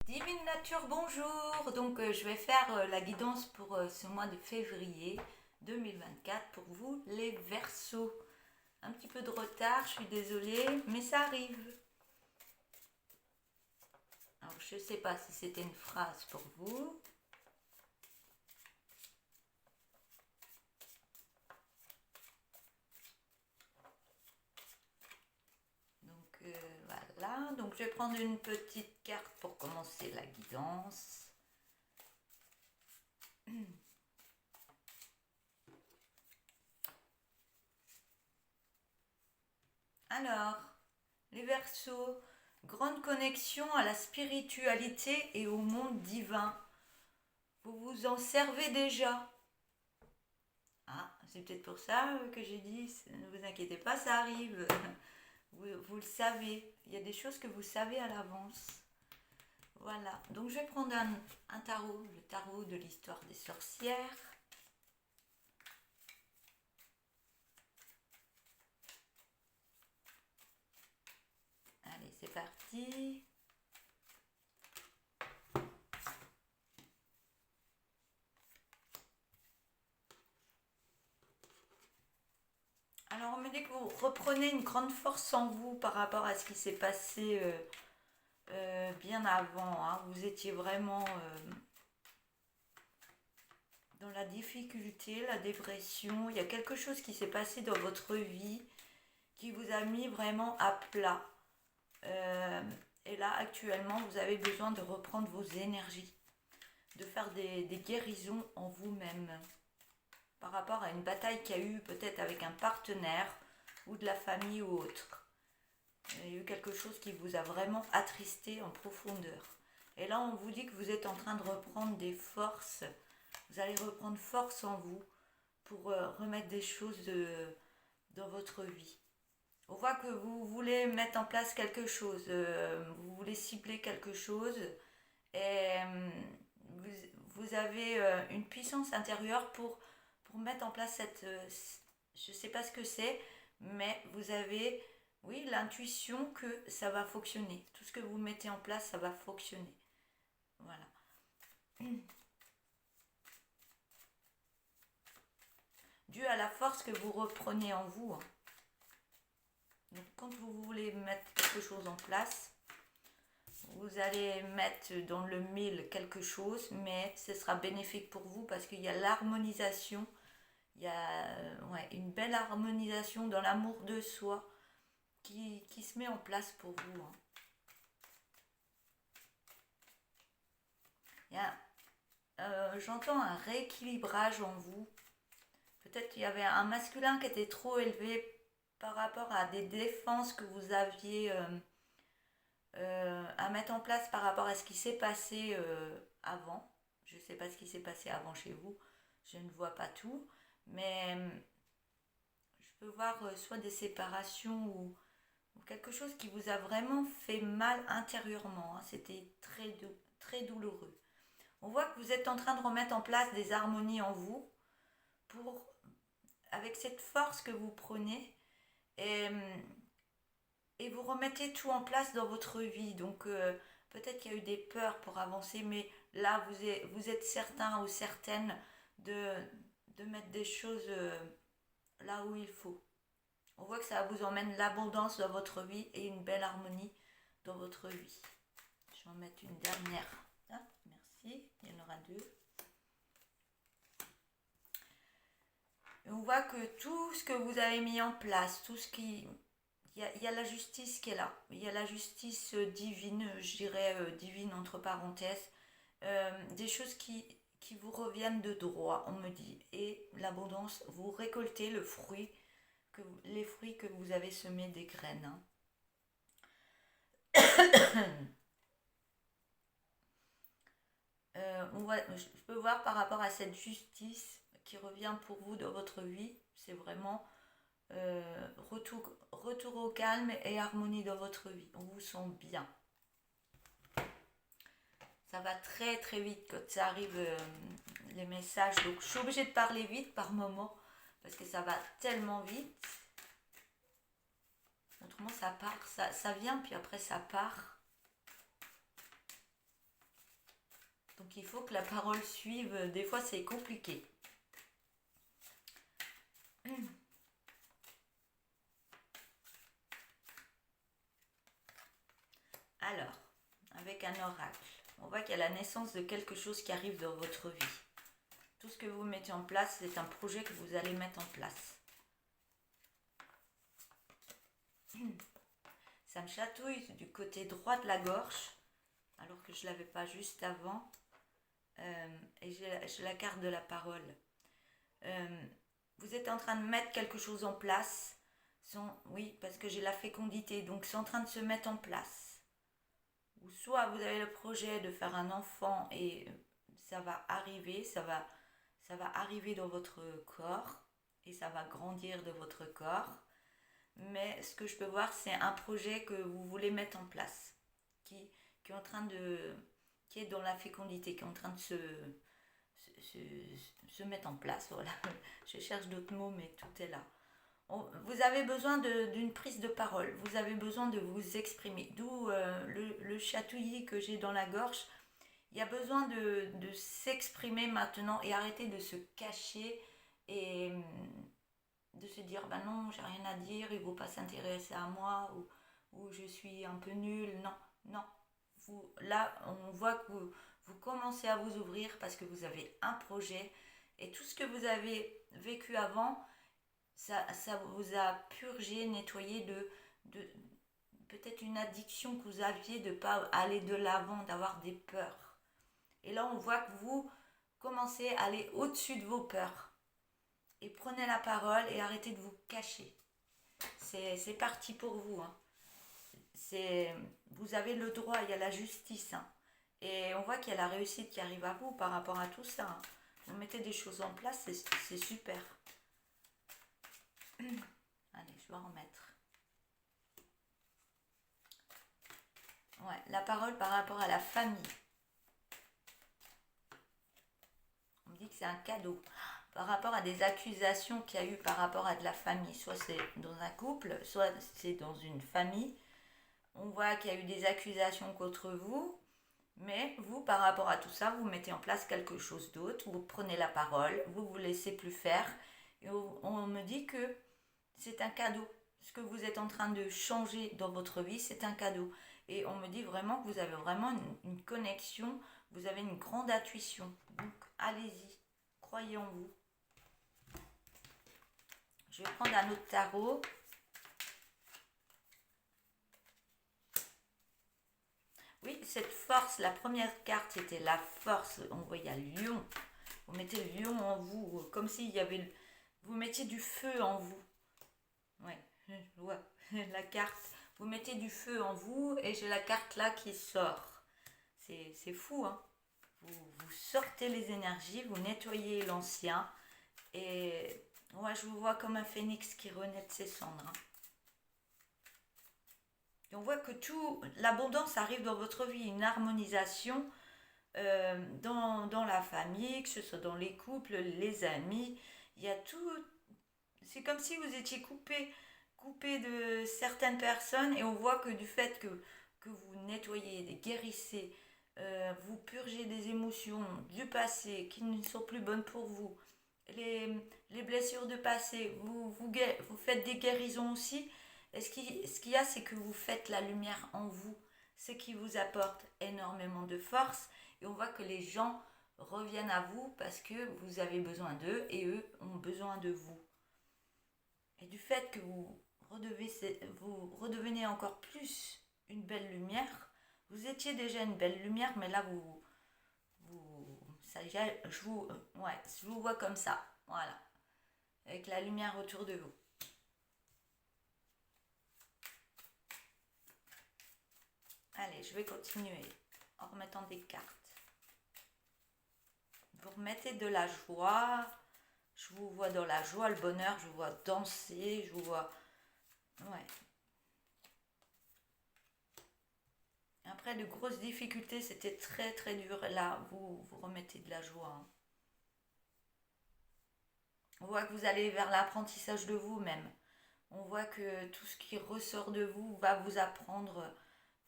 Divine Nature, bonjour. Donc je vais faire la guidance pour ce mois de février 2024 pour vous les Verseaux. Un petit peu de retard, je suis désolée, mais ça arrive. Alors je ne sais pas si c'était une phrase pour vous. Donc voilà, donc je vais prendre une petite carte pour commencer la guidance. Alors, les Verseaux, grande connexion à la spiritualité et au monde divin. Vous vous en servez déjà. Ah, c'est peut-être pour ça que j'ai dit, ne vous inquiétez pas, ça arrive. Vous le savez. Il y a des choses que vous savez à l'avance. Voilà. Donc je vais prendre un tarot, le tarot de l'histoire des sorcières. Allez, c'est parti. Alors on me dit que vous reprenez une grande force en vous par rapport à ce qui s'est passé bien avant. Hein. Vous étiez vraiment dans la difficulté, la dépression. Il y a quelque chose qui s'est passé dans votre vie qui vous a mis vraiment à plat. Et là, actuellement, vous avez besoin de reprendre vos énergies, de faire des guérisons en vous-même par rapport à une bataille qu'il y a eu peut-être avec un partenaire ou de la famille ou autre. Il y a eu quelque chose qui vous a vraiment attristé en profondeur. Et là, on vous dit que vous êtes en train de reprendre des forces. Vous allez reprendre force en vous pour remettre des choses dans votre vie. On voit que vous voulez mettre en place quelque chose, vous voulez cibler quelque chose et vous avez une puissance intérieure pour mettre en place cette... je ne sais pas ce que c'est, mais vous avez, oui, l'intuition que ça va fonctionner. Tout ce que vous mettez en place, ça va fonctionner. Voilà. Dû à la force que vous reprenez en vous. Hein. Donc quand vous voulez mettre quelque chose en place, vous allez mettre dans le mille quelque chose, mais ce sera bénéfique pour vous parce qu'il y a l'harmonisation, il y a une belle harmonisation dans l'amour de soi qui se met en place pour vous. Hein. J'entends un rééquilibrage en vous. Peut-être qu'il y avait un masculin qui était trop élevé par rapport à des défenses que vous aviez à mettre en place par rapport à ce qui s'est passé avant. Je ne sais pas ce qui s'est passé avant chez vous, je ne vois pas tout, mais je peux voir soit des séparations ou quelque chose qui vous a vraiment fait mal intérieurement. Hein. C'était très douloureux. On voit que vous êtes en train de remettre en place des harmonies en vous pour, avec cette force que vous prenez et, et vous remettez tout en place dans votre vie. Donc peut-être qu'il y a eu des peurs pour avancer, mais là vous êtes certain ou certaine de, de mettre des choses là où il faut. On voit que ça vous emmène l'abondance dans votre vie et une belle harmonie dans votre vie. Je vais en mettre une dernière. Ah, merci, il y en aura deux. Et on voit que tout ce que vous avez mis en place, tout ce qui... Il y a la justice qui est là. Il y a la justice divine, je dirais divine entre parenthèses. Des choses qui vous reviennent de droit, on me dit. Et l'abondance, vous récoltez les fruits que vous avez semés des graines. Hein. Je peux voir par rapport à cette justice qui revient pour vous dans votre vie, c'est vraiment retour au calme et harmonie dans votre vie. On vous sent bien. Ça va très vite quand ça arrive les messages. Donc je suis obligée de parler vite par moment parce que ça va tellement vite. Autrement ça part, ça vient puis après ça part. Donc il faut que la parole suive. Des fois c'est compliqué. Alors, avec un oracle, on voit qu'il y a la naissance de quelque chose qui arrive dans votre vie. Tout ce que vous mettez en place, c'est un projet que vous allez mettre en place. Ça me chatouille du côté droit de la gorge, alors que je ne l'avais pas juste avant. Et j'ai la carte de la parole. Vous êtes en train de mettre quelque chose en place. Oui, parce que j'ai la fécondité, donc c'est en train de se mettre en place. Ou soit vous avez le projet de faire un enfant et ça va arriver, ça va arriver dans votre corps et ça va grandir de votre corps. Mais ce que je peux voir, c'est un projet que vous voulez mettre en place, qui est en train de, qui est dans la fécondité, qui est en train de se mettre en place. Voilà. Je cherche d'autres mots, mais tout est là. Vous avez besoin d'une prise de parole, vous avez besoin de vous exprimer. D'où le chatouillis que j'ai dans la gorge. Il y a besoin de s'exprimer maintenant et arrêter de se cacher et de se dire bah non, j'ai rien à dire, il ne vaut pas s'intéresser à moi ou je suis un peu nulle. Non, non. Là, on voit que vous commencez à vous ouvrir parce que vous avez un projet et tout ce que vous avez vécu avant, ça vous a purgé, nettoyé de peut-être une addiction que vous aviez de ne pas aller de l'avant, d'avoir des peurs. Et là, on voit que vous commencez à aller au-dessus de vos peurs. Et prenez la parole et arrêtez de vous cacher. C'est parti pour vous. Hein. Vous avez le droit, il y a la justice. Hein. Et on voit qu'il y a la réussite qui arrive à vous par rapport à tout ça. Hein. Vous mettez des choses en place, c'est super. Allez, je vais en remettre. Ouais, la parole par rapport à la famille. On me dit que c'est un cadeau. Par rapport à des accusations qu'il y a eu par rapport à de la famille. Soit c'est dans un couple, soit c'est dans une famille. On voit qu'il y a eu des accusations contre vous. Mais vous, par rapport à tout ça, vous mettez en place quelque chose d'autre. Vous prenez la parole, vous vous laissez plus faire. Et on me dit que c'est un cadeau. Ce que vous êtes en train de changer dans votre vie, c'est un cadeau. Et on me dit vraiment que vous avez vraiment une connexion, vous avez une grande intuition. Donc, allez-y, croyez en vous. Je vais prendre un autre tarot. Oui, cette force, la première carte, c'était la force. On voyait un lion. Vous mettez le lion en vous, comme s'il y avait... Vous mettiez du feu en vous. Ouais, je vois la carte. Vous mettez du feu en vous et j'ai la carte là qui sort. C'est fou, hein. Vous sortez les énergies, vous nettoyez l'ancien. Et moi, je vous vois comme un phénix qui renaît de ses cendres. Hein. Et on voit que tout, l'abondance arrive dans votre vie, une harmonisation dans la famille, que ce soit dans les couples, les amis. Il y a tout. C'est comme si vous étiez coupé de certaines personnes et on voit que du fait que vous nettoyez, guérissez, vous purgez des émotions du passé qui ne sont plus bonnes pour vous, les blessures de passé, vous faites des guérisons aussi. Et ce qu'il y a, c'est que vous faites la lumière en vous, ce qui vous apporte énormément de force. Et on voit que les gens reviennent à vous parce que vous avez besoin d'eux et eux ont besoin de vous. Et du fait que vous redevenez encore plus une belle lumière, vous étiez déjà une belle lumière, mais là je vous vois comme ça, voilà, avec la lumière autour de vous. Allez, je vais continuer en remettant des cartes. Vous remettez de la joie. Je vous vois dans la joie, le bonheur. Je vous vois danser. Je vous vois... Ouais. Après de grosses difficultés, c'était très très dur. Là, vous remettez de la joie. Hein. On voit que vous allez vers l'apprentissage de vous-même. On voit que tout ce qui ressort de vous va vous apprendre...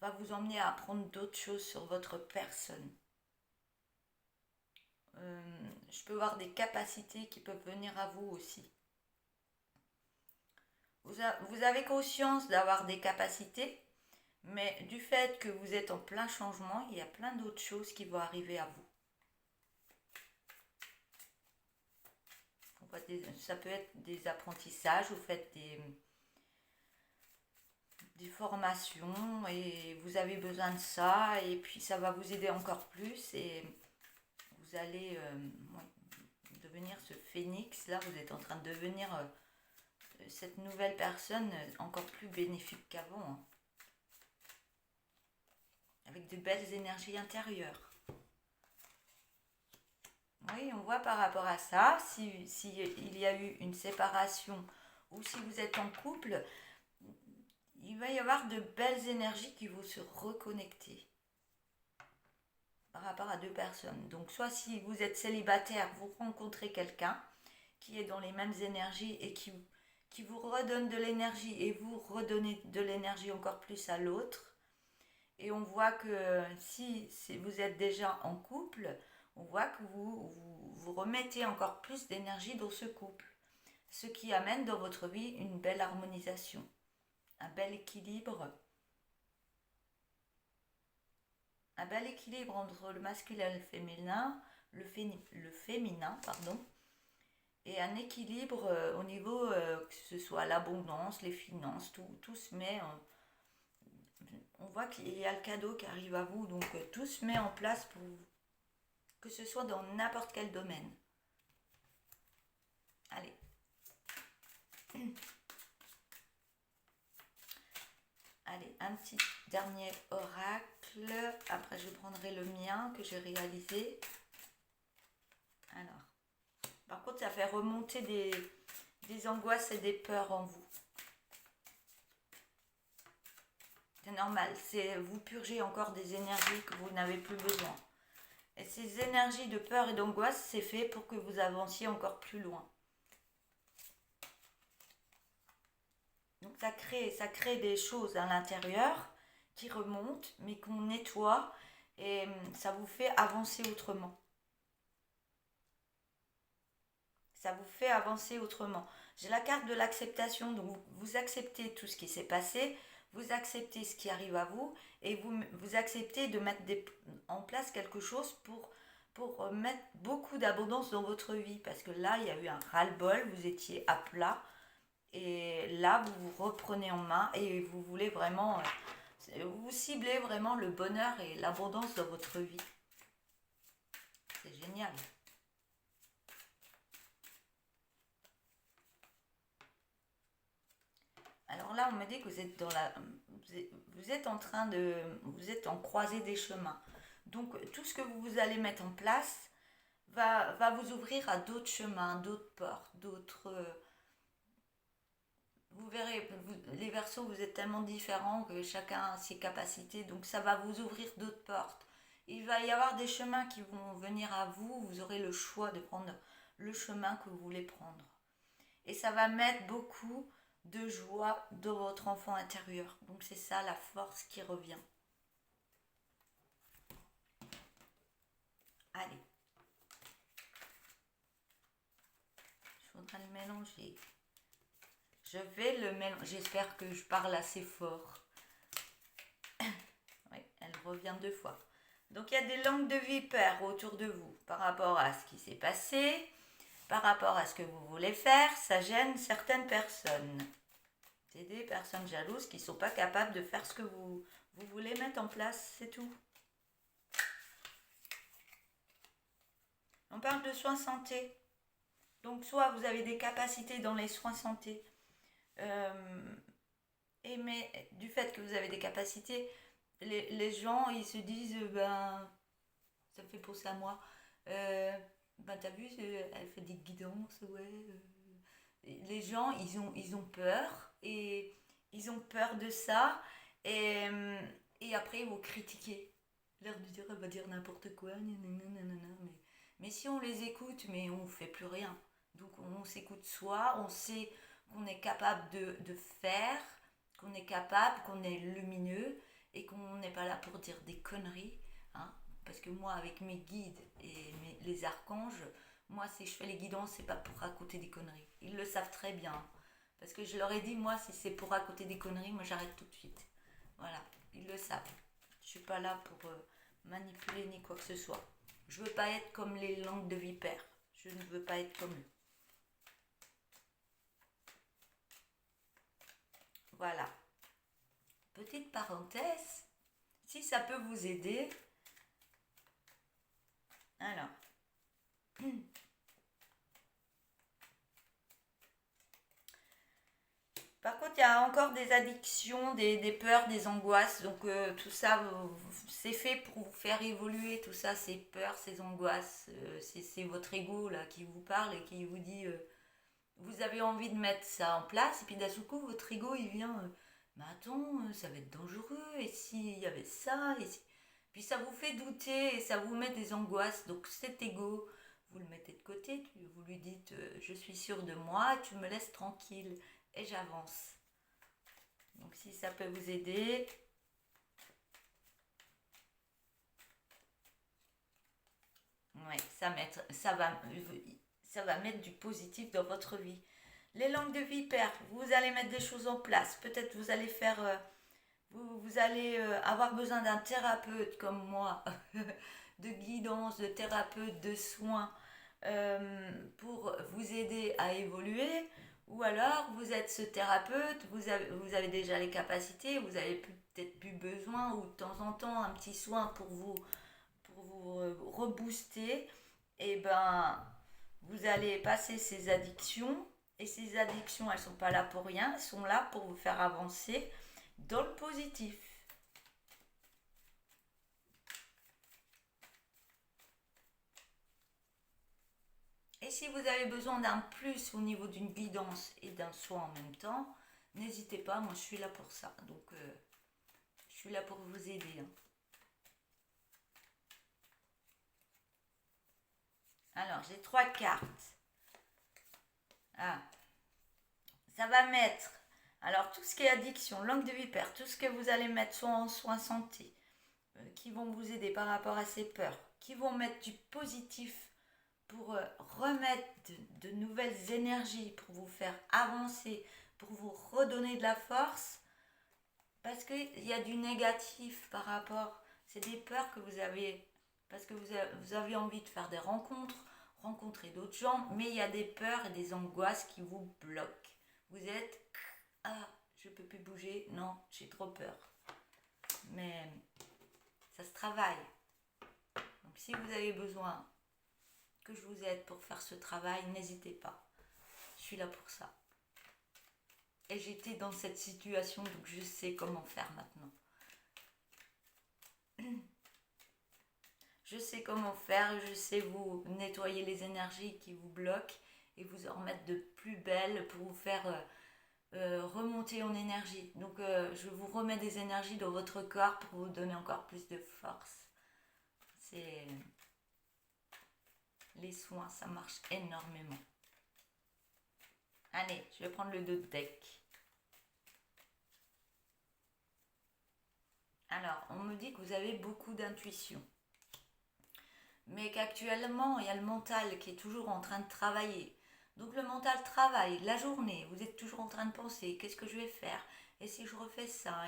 va vous emmener à apprendre d'autres choses sur votre personne. Je peux voir des capacités qui peuvent venir à vous aussi. Vous avez conscience d'avoir des capacités, mais du fait que vous êtes en plein changement, il y a plein d'autres choses qui vont arriver à vous. Ça peut être des apprentissages, vous faites des formations et vous avez besoin de ça et puis ça va vous aider encore plus et vous allez devenir ce phénix. Là, vous êtes en train de devenir cette nouvelle personne encore plus bénéfique qu'avant, hein, avec de belles énergies intérieures. Oui, on voit par rapport à ça, si il y a eu une séparation ou si vous êtes en couple, il va y avoir de belles énergies qui vont se reconnecter par rapport à deux personnes. Donc soit si vous êtes célibataire, vous rencontrez quelqu'un qui est dans les mêmes énergies et qui vous redonne de l'énergie et vous redonnez de l'énergie encore plus à l'autre. Et on voit que si vous êtes déjà en couple, on voit que vous remettez encore plus d'énergie dans ce couple. Ce qui amène dans votre vie une belle harmonisation, un bel équilibre. Un bel équilibre entre le masculin et le féminin, pardon, et un équilibre au niveau que ce soit l'abondance, les finances, tout se met on voit qu'il y a le cadeau qui arrive à vous, donc tout se met en place pour que ce soit dans n'importe quel domaine. Allez. Allez, un petit dernier oracle. Après, je prendrai le mien que j'ai réalisé. Alors, par contre, ça fait remonter des angoisses et des peurs en vous. C'est normal, c'est vous purgez encore des énergies que vous n'avez plus besoin. Et ces énergies de peur et d'angoisse, c'est fait pour que vous avanciez encore plus loin. Donc ça crée des choses à l'intérieur qui remontent, mais qu'on nettoie et ça vous fait avancer autrement. Ça vous fait avancer autrement. J'ai la carte de l'acceptation, donc vous acceptez tout ce qui s'est passé, vous acceptez ce qui arrive à vous et vous acceptez de mettre en place quelque chose pour mettre beaucoup d'abondance dans votre vie. Parce que là, il y a eu un ras-le-bol, vous étiez à plat et là, vous vous reprenez en main et vous voulez vraiment, vous ciblez vraiment le bonheur et l'abondance dans votre vie. C'est génial. Alors là, on me dit que vous êtes en train vous êtes en croisée des chemins. Donc tout ce que vous allez mettre en place va vous ouvrir à d'autres chemins, d'autres portes, vous verrez, les Verseaux, vous êtes tellement différents que chacun a ses capacités, donc ça va vous ouvrir d'autres portes. Il va y avoir des chemins qui vont venir à vous, vous aurez le choix de prendre le chemin que vous voulez prendre. Et ça va mettre beaucoup de joie dans votre enfant intérieur. Donc c'est ça la force qui revient. Allez. Il faudra le mélanger. Je vais le mélanger. J'espère que je parle assez fort. Oui, elle revient 2 fois. Donc il y a des langues de vipère autour de vous par rapport à ce qui s'est passé, par rapport à ce que vous voulez faire. Ça gêne certaines personnes. C'est des personnes jalouses qui ne sont pas capables de faire ce que vous voulez mettre en place, c'est tout. On parle de soins santé. Donc soit vous avez des capacités dans les soins santé, mais du fait que vous avez des capacités, les gens ils se disent ben ça me fait penser à moi. Ben t'as vu, elle fait des guidances, ouais. Les gens ils ont peur et ils ont peur de ça et après ils vont critiquer. L'air de dire elle va dire n'importe quoi, mais si on les écoute, mais on ne fait plus rien. Donc on s'écoute soi, on sait qu'on est capable de faire, qu'on est capable, qu'on est lumineux et qu'on n'est pas là pour dire des conneries. Hein, parce que moi, avec mes guides et les archanges, moi si je fais les guidances, c'est pas pour raconter des conneries. Ils le savent très bien. Parce que je leur ai dit, moi si c'est pour raconter des conneries, moi j'arrête tout de suite. Voilà, ils le savent. Je suis pas là pour manipuler ni quoi que ce soit. Je veux pas être comme les langues de vipère. Je ne veux pas être comme eux. Voilà. Petite parenthèse, si ça peut vous aider. Alors. Par contre, il y a encore des addictions, des peurs, des angoisses. Donc tout ça, c'est fait pour vous faire évoluer. Tout ça, ces peurs, ces angoisses. C'est votre ego là qui vous parle et qui vous dit, vous avez envie de mettre ça en place. Et puis d'un coup, votre ego, il vient, mais attends, ça va être dangereux. Et s'il y avait ça et si... Puis ça vous fait douter et ça vous met des angoisses. Donc cet ego, vous le mettez de côté. Vous lui dites, je suis sûre de moi, tu me laisses tranquille. Et j'avance. Donc si ça peut vous aider, ouais, ça va mettre du positif dans votre vie. Les langues de vipère, vous allez mettre des choses en place. Peut-être vous allez faire, vous allez avoir besoin d'un thérapeute comme moi, de guidance, de thérapeute, de soins pour vous aider à évoluer. Ou alors, vous êtes ce thérapeute, vous avez déjà les capacités, vous avez peut-être plus besoin, ou de temps en temps, un petit soin pour vous rebooster. Et ben, vous allez passer ces addictions. Et ces addictions, elles ne sont pas là pour rien, elles sont là pour vous faire avancer dans le positif. Et si vous avez besoin d'un plus au niveau d'une guidance et d'un soin en même temps, n'hésitez pas, moi je suis là pour ça. Donc je suis là pour vous aider. Hein. Alors j'ai 3 cartes. Ah, ça va mettre, alors tout ce qui est addiction, langue de vipère, tout ce que vous allez mettre soit en soins santé, qui vont vous aider par rapport à ces peurs, qui vont mettre du positif pour remettre de nouvelles énergies, pour vous faire avancer, pour vous redonner de la force, parce qu'il y a du négatif par rapport, c'est des peurs que vous avez, parce que vous avez envie de faire des rencontres, rencontrer d'autres gens, mais il y a des peurs et des angoisses qui vous bloquent. Vous êtes, ah, je peux plus bouger, non, j'ai trop peur. Mais ça se travaille. Donc si vous avez besoin que je vous aide pour faire ce travail, n'hésitez pas. Je suis là pour ça. Et j'étais dans cette situation, donc je sais comment faire maintenant. Je sais comment faire, je sais vous nettoyer les énergies qui vous bloquent et vous en remettre de plus belles pour vous faire remonter en énergie. Donc je vous remets des énergies dans votre corps pour vous donner encore plus de force. C'est... Les soins, ça marche énormément. Allez, je vais prendre le 2 de deck. Alors, on me dit que vous avez beaucoup d'intuition. Mais qu'actuellement, il y a le mental qui est toujours en train de travailler. Donc le mental travaille la journée. Vous êtes toujours en train de penser, qu'est-ce que je vais faire? Et si je refais ça?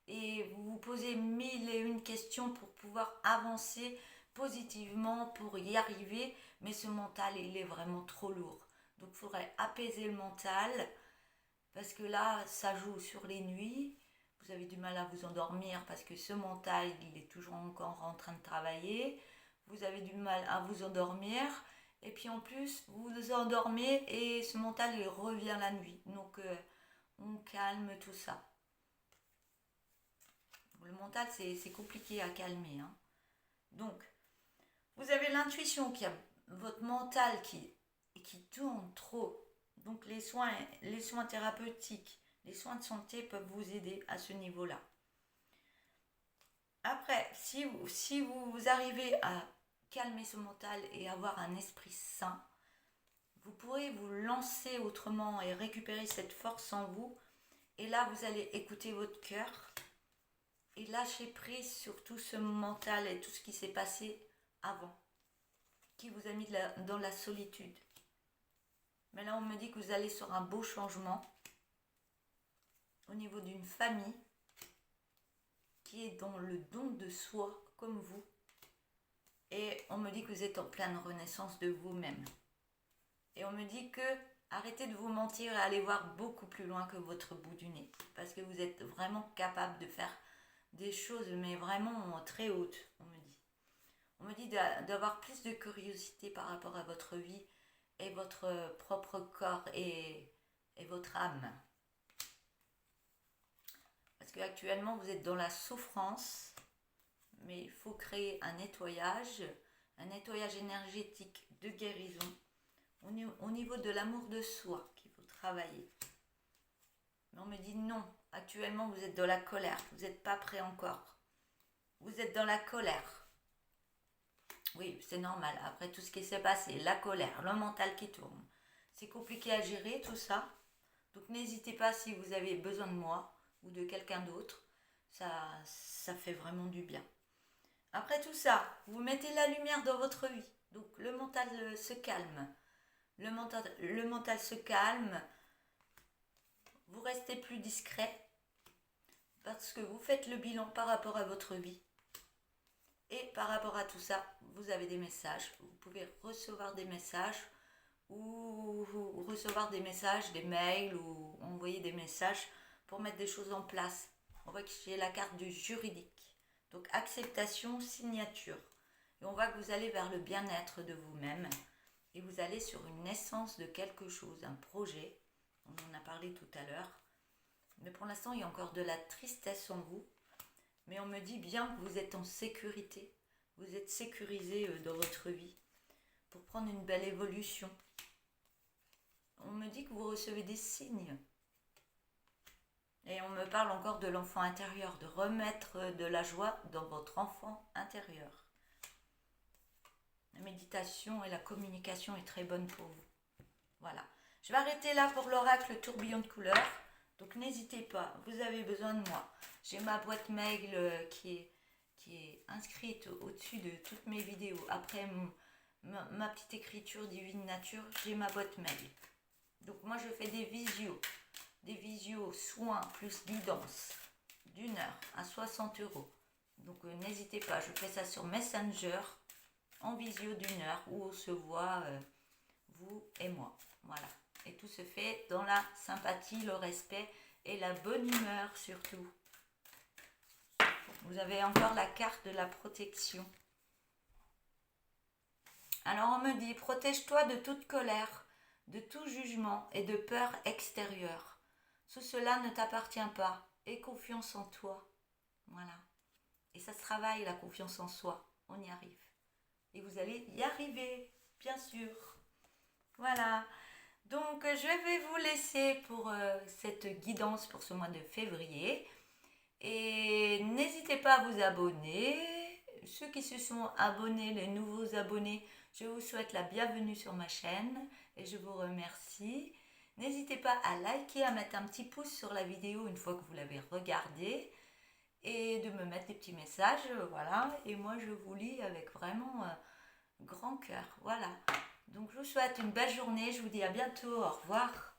Et vous vous posez mille et une questions pour pouvoir avancer positivement, pour y arriver. Mais ce mental, il est vraiment trop lourd. Donc il faudrait apaiser le mental. Parce que là, ça joue sur les nuits. Vous avez du mal à vous endormir parce que ce mental, il est toujours encore en train de travailler. Vous avez du mal à vous endormir. Et puis en plus, vous vous endormez et ce mental, il revient la nuit. Donc, on calme tout ça. Le mental, c'est compliqué à calmer. Hein. Donc, vous avez l'intuition qu'il y a votre mental qui tourne trop. Donc, les soins thérapeutiques, les soins de santé peuvent vous aider à ce niveau-là. Après, si vous arrivez à calmer ce mental et avoir un esprit sain, vous pourrez vous lancer autrement et récupérer cette force en vous. Et là, vous allez écouter votre cœur et lâcher prise sur tout ce mental et tout ce qui s'est passé avant. qui vous a mis dans la solitude. Mais là, on me dit que vous allez sur un beau changement au niveau d'une famille qui est dans le don de soi, comme vous. Et on me dit que vous êtes en pleine renaissance de vous-même. Et on me dit que arrêtez de vous mentir et allez voir beaucoup plus loin que votre bout du nez. Parce que vous êtes vraiment capable de faire des choses, mais vraiment très hautes, on me dit. On me dit d'avoir plus de curiosité par rapport à votre vie et votre propre corps et votre âme. Parce qu'actuellement, vous êtes dans la souffrance, mais il faut créer un nettoyage énergétique de guérison au niveau de l'amour de soi qu'il faut travailler. Mais on me dit non, actuellement vous êtes dans la colère, vous n'êtes pas prêt encore. Vous êtes dans la colère. Oui, c'est normal, après tout ce qui s'est passé, la colère, le mental qui tourne. C'est compliqué à gérer tout ça. Donc n'hésitez pas si vous avez besoin de moi ou de quelqu'un d'autre. Ça fait vraiment du bien. Après tout ça, vous mettez la lumière dans votre vie. Donc le mental se calme. Le mental se calme. Vous restez plus discret parce que vous faites le bilan par rapport à votre vie. Et par rapport à tout ça, vous avez des messages. Vous pouvez recevoir des messages ou recevoir des messages, des mails ou envoyer des messages pour mettre des choses en place. On voit que j'ai la carte du juridique. Donc acceptation, signature. Et on voit que vous allez vers le bien-être de vous-même. Et vous allez sur une naissance de quelque chose, un projet. On en a parlé tout à l'heure. Mais pour l'instant, il y a encore de la tristesse en vous. Mais on me dit bien que vous êtes en sécurité. Vous êtes sécurisé dans votre vie pour prendre une belle évolution. On me dit que vous recevez des signes. Et on me parle encore de l'enfant intérieur, de remettre de la joie dans votre enfant intérieur. La méditation et la communication est très bonne pour vous. Voilà. Je vais arrêter là pour l'oracle tourbillon de couleurs. Donc n'hésitez pas, vous avez besoin de moi. J'ai ma boîte mail qui est inscrite au-dessus de toutes mes vidéos. Après ma petite écriture divine nature, j'ai ma boîte mail. Donc moi je fais des visios soins plus guidance d'1 heure à 60 €. Donc n'hésitez pas, je fais ça sur Messenger en visio d'1 heure où on se voit vous et moi. Voilà. Et tout se fait dans la sympathie, le respect et la bonne humeur surtout. Vous avez encore la carte de la protection. Alors on me dit, protège-toi de toute colère, de tout jugement et de peur extérieure. Tout cela ne t'appartient pas. Aie confiance en toi. Voilà. Et ça se travaille, la confiance en soi. On y arrive. Et vous allez y arriver, bien sûr. Voilà. Donc, je vais vous laisser pour cette guidance pour ce mois de février. Et n'hésitez pas à vous abonner. Ceux qui se sont abonnés, les nouveaux abonnés, je vous souhaite la bienvenue sur ma chaîne et je vous remercie. N'hésitez pas à liker, à mettre un petit pouce sur la vidéo une fois que vous l'avez regardée et de me mettre des petits messages, voilà. Et moi, je vous lis avec vraiment grand cœur, voilà. Donc, je vous souhaite une belle journée. Je vous dis à bientôt. Au revoir.